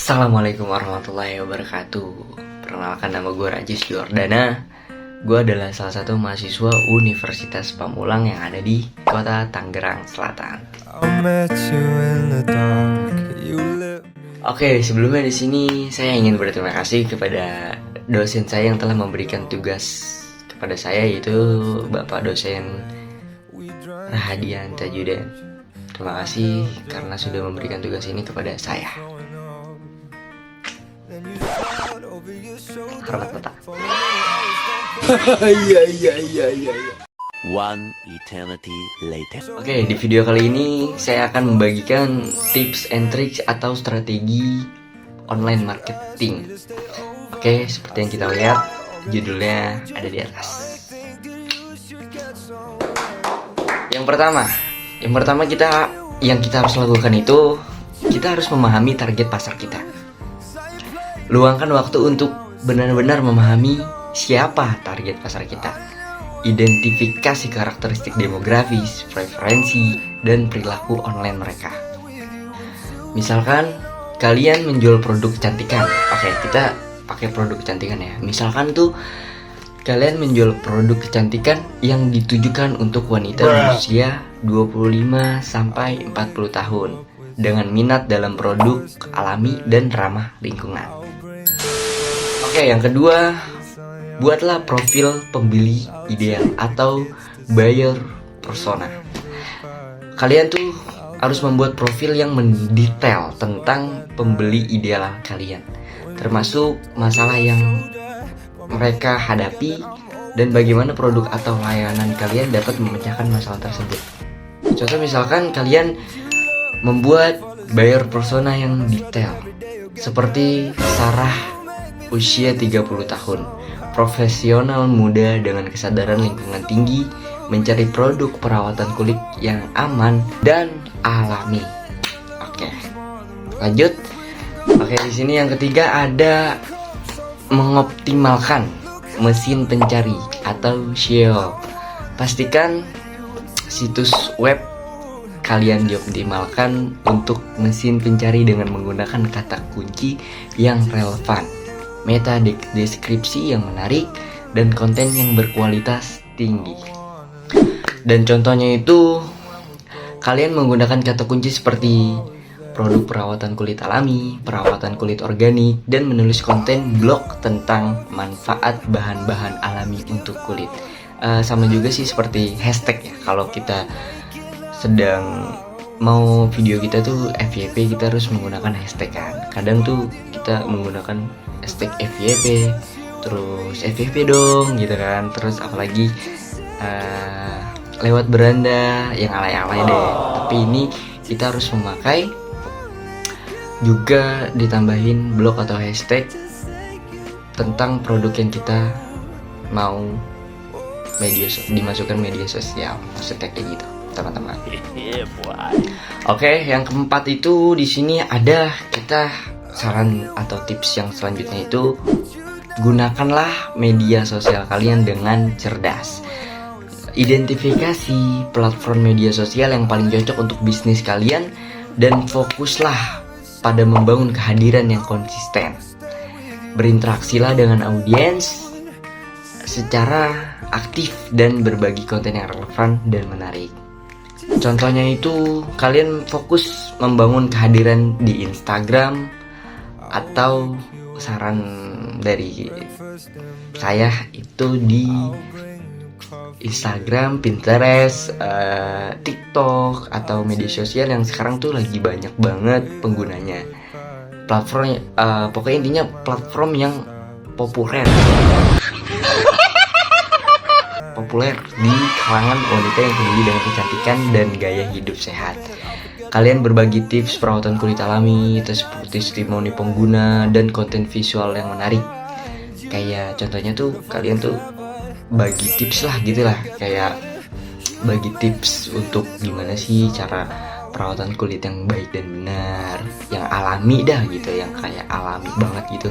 Assalamualaikum warahmatullahi wabarakatuh. Perkenalkan, nama gue Rajis Jordana. Gue adalah salah satu mahasiswa Universitas Pamulang yang ada di kota Tangerang Selatan. Oke, sebelumnya di sini saya ingin berterima kasih kepada dosen saya yang telah memberikan tugas kepada saya, yaitu Bapak dosen Rahadian Tajudan. Terima kasih karena sudah memberikan tugas ini kepada saya. Hormat Bapak. Iya. One eternity later. Oke, di video kali ini saya akan membagikan tips and tricks atau strategi online marketing. Oke, seperti yang kita lihat, judulnya ada di atas. Yang pertama yang kita harus lakukan itu, kita harus memahami target pasar kita. Luangkan waktu untuk benar-benar memahami siapa target pasar kita. Identifikasi karakteristik demografis, preferensi, dan perilaku online mereka. Misalkan kalian menjual produk kecantikan. Oke, kita pakai produk kecantikan ya. Misalkan tuh kalian menjual produk kecantikan yang ditujukan untuk wanita berusia 25 sampai 40 tahun dengan minat dalam produk alami dan ramah lingkungan. Oke, yang kedua, buatlah profil pembeli ideal atau buyer persona. Kalian tuh harus membuat profil yang mendetail tentang pembeli ideal kalian, termasuk masalah yang mereka hadapi dan bagaimana produk atau layanan kalian dapat memecahkan masalah tersebut. Contoh misalkan kalian membuat buyer persona yang detail, seperti Sarah, usia 30 tahun, profesional muda dengan kesadaran lingkungan tinggi, mencari produk perawatan kulit yang aman dan alami. Oke, lanjut. Oke, di sini yang ketiga ada mengoptimalkan mesin pencari atau SEO. Pastikan situs web kalian dioptimalkan untuk mesin pencari dengan menggunakan kata kunci yang relevan, meta deskripsi yang menarik, dan konten yang berkualitas tinggi. Dan contohnya itu, kalian menggunakan kata kunci seperti produk perawatan kulit alami, perawatan kulit organik, dan menulis konten blog tentang manfaat bahan-bahan alami untuk kulit. Sama juga sih seperti hashtag ya. Kalau kita sedang mau video kita tuh FYP, kita harus menggunakan hashtag kan. Kadang tuh kita menggunakan hashtag FYP, terus FYP dong gitu kan. Terus apalagi lewat beranda yang alay-alay deh. Tapi ini kita harus memakai juga ditambahin blog atau hashtag tentang produk yang kita mau dimasukkan media sosial, maksudnya kayak gitu teman-teman. Oke, yang keempat itu di sini ada kita saran atau tips yang selanjutnya itu, gunakanlah media sosial kalian dengan cerdas. Identifikasi platform media sosial yang paling cocok untuk bisnis kalian dan fokuslah pada membangun kehadiran yang konsisten. Berinteraksilah dengan audiens secara aktif dan berbagi konten yang relevan dan menarik. Contohnya itu, kalian fokus membangun kehadiran di Instagram, atau saran dari saya itu di Instagram, Pinterest, TikTok, atau media sosial yang sekarang tuh lagi banyak banget penggunanya. Platform, pokoknya intinya platform yang populer di kalangan wanita yang peduli dengan kecantikan dan gaya hidup sehat. Kalian berbagi tips perawatan kulit alami, testimoni pengguna, dan konten visual yang menarik. Kayak contohnya tuh kalian tuh bagi tips lah gitu lah, kayak bagi tips untuk gimana sih cara perawatan kulit yang baik dan benar, yang alami dah gitu, yang kayak alami banget gitu.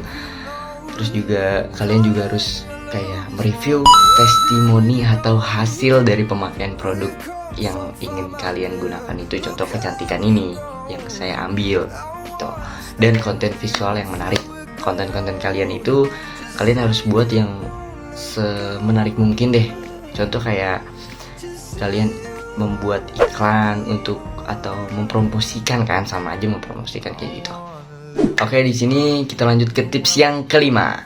Terus juga kalian juga harus kayak mereview testimoni atau hasil dari pemakaian produk yang ingin kalian gunakan itu contoh kecantikan ini yang saya ambil gitu. Dan konten visual yang menarik. Konten-konten kalian itu kalian harus buat yang semenarik mungkin deh. Contoh kayak kalian membuat iklan untuk atau mempromosikan, kan sama aja mempromosikan kayak gitu. Oke, di sini kita lanjut ke tips yang kelima.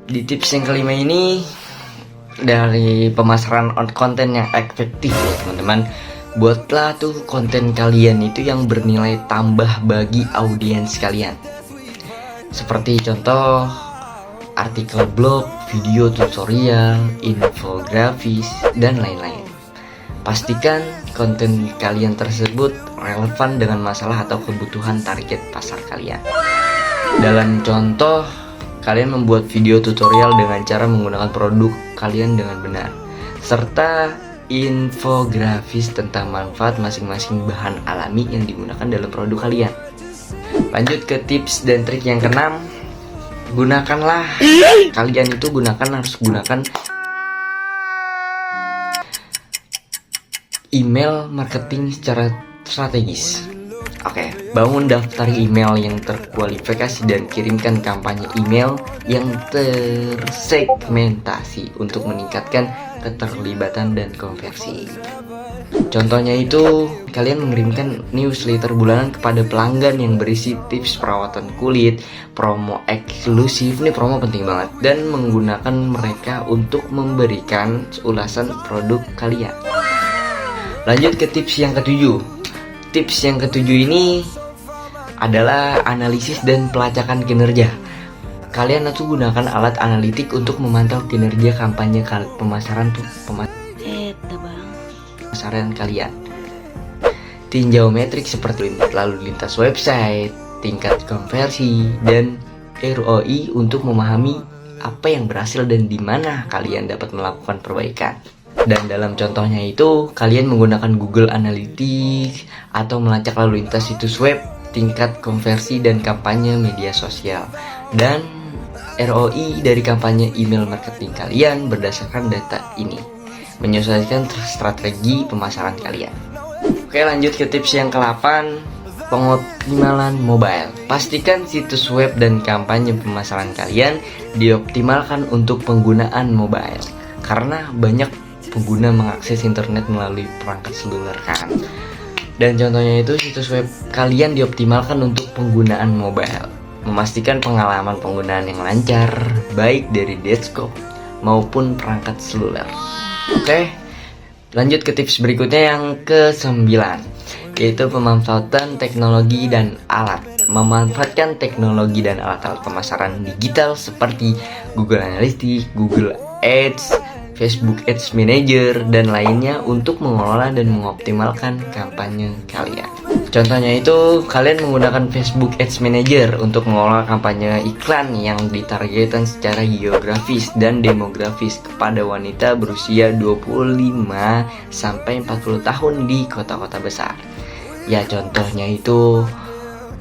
Di tips yang kelima ini dari pemasaran konten yang efektif ya teman-teman. Buatlah tuh konten kalian itu yang bernilai tambah bagi audiens kalian. Seperti contoh artikel blog, video tutorial, infografis, dan lain-lain. Pastikan konten kalian tersebut relevan dengan masalah atau kebutuhan target pasar kalian. Dalam contoh, kalian membuat video tutorial dengan cara menggunakan produk kalian dengan benar, serta infografis tentang manfaat masing-masing bahan alami yang digunakan dalam produk kalian. Lanjut ke tips dan trik yang keenam. Gunakanlah, kalian itu harus gunakan email marketing secara strategis. Oke, bangun daftar email yang terkualifikasi dan kirimkan kampanye email yang tersegmentasi untuk meningkatkan keterlibatan dan konversi. Contohnya itu, kalian mengirimkan newsletter bulanan kepada pelanggan yang berisi tips perawatan kulit, promo eksklusif, ini promo penting banget, dan menggunakan mereka untuk memberikan ulasan produk kalian. Lanjut ke tips yang ketujuh. Tips yang ketujuh ini adalah analisis dan pelacakan kinerja. Kalian harus gunakan alat analitik untuk memantau kinerja kampanye pemasaran pemasaran kalian. Tinjau metrik seperti lalu lintas website, tingkat konversi, dan ROI untuk memahami apa yang berhasil dan di mana kalian dapat melakukan perbaikan. Dan dalam contohnya itu, kalian menggunakan Google Analytics atau melacak lalu lintas situs web, tingkat konversi dan kampanye media sosial, dan ROI dari kampanye email marketing kalian berdasarkan data ini, menyesuaikan strategi pemasaran kalian. Oke, lanjut ke tips yang ke-8, pengoptimalan mobile. Pastikan situs web dan kampanye pemasaran kalian dioptimalkan untuk penggunaan mobile, karena banyak pengguna mengakses internet melalui perangkat seluler kan. Dan contohnya itu situs web kalian dioptimalkan untuk penggunaan mobile, memastikan pengalaman penggunaan yang lancar baik dari desktop maupun perangkat seluler. Oke, lanjut ke tips berikutnya yang ke-9, yaitu pemanfaatan teknologi dan alat. Memanfaatkan teknologi dan alat-alat pemasaran digital seperti Google Analytics, Google Ads, Facebook Ads Manager, dan lainnya untuk mengelola dan mengoptimalkan kampanye kalian. Contohnya itu, kalian menggunakan Facebook Ads Manager untuk mengelola kampanye iklan yang ditargetkan secara geografis dan demografis kepada wanita berusia 25-40 tahun di kota-kota besar. Ya, contohnya itu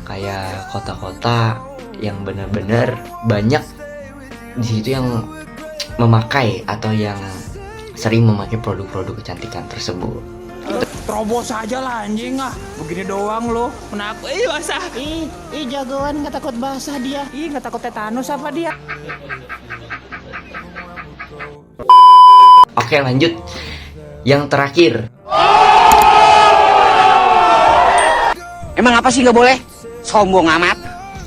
kayak kota-kota yang benar-benar banyak di situ yang memakai atau yang sering memakai produk-produk kecantikan tersebut. Terobos aja lah anjing ah. Begini doang lo. Kenapa? Basah. Jagoan nggak takut basah dia. Nggak takut tetanus apa dia? Oke, lanjut. Yang terakhir. Emang apa sih nggak boleh? Sombong amat.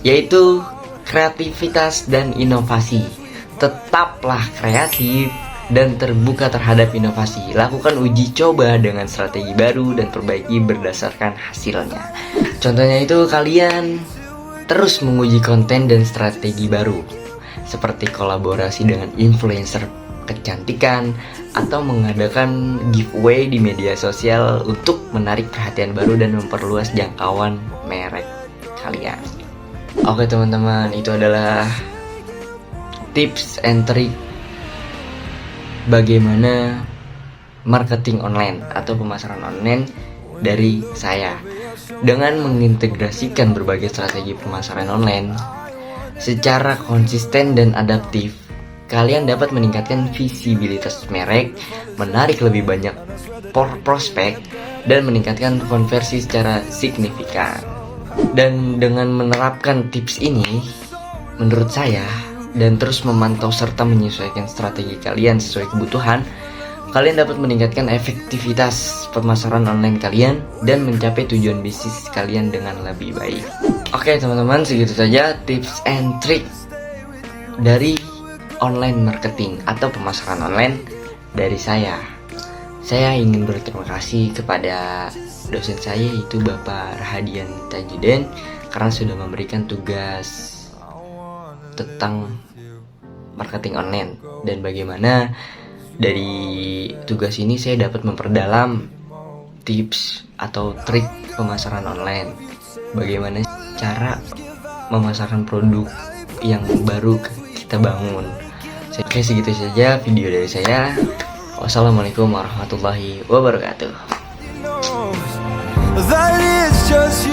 Yaitu kreativitas dan inovasi. Tetaplah kreatif dan terbuka terhadap inovasi. Lakukan uji coba dengan strategi baru dan perbaiki berdasarkan hasilnya. Contohnya itu, kalian terus menguji konten dan strategi baru, seperti kolaborasi dengan influencer kecantikan atau mengadakan giveaway di media sosial untuk menarik perhatian baru dan memperluas jangkauan merek kalian. Oke teman-teman, itu adalah tips and trick bagaimana marketing online atau pemasaran online dari saya. Dengan mengintegrasikan berbagai strategi pemasaran online secara konsisten dan adaptif, kalian dapat meningkatkan visibilitas merek, menarik lebih banyak prospek dan meningkatkan konversi secara signifikan. Dan dengan menerapkan tips ini, menurut saya, dan terus memantau serta menyesuaikan strategi kalian sesuai kebutuhan, kalian dapat meningkatkan efektivitas pemasaran online kalian dan mencapai tujuan bisnis kalian dengan lebih baik. Oke teman-teman, segitu saja tips and trick dari online marketing atau pemasaran online dari saya. Saya ingin berterima kasih kepada dosen saya, yaitu Bapak Rahadian Tajiden, karena sudah memberikan tugas tentang marketing online, dan bagaimana dari tugas ini saya dapat memperdalam tips atau trik pemasaran online, bagaimana cara memasarkan produk yang baru kita bangun. Oke, segitu saja video dari saya. Wassalamualaikum warahmatullahi wabarakatuh. That is just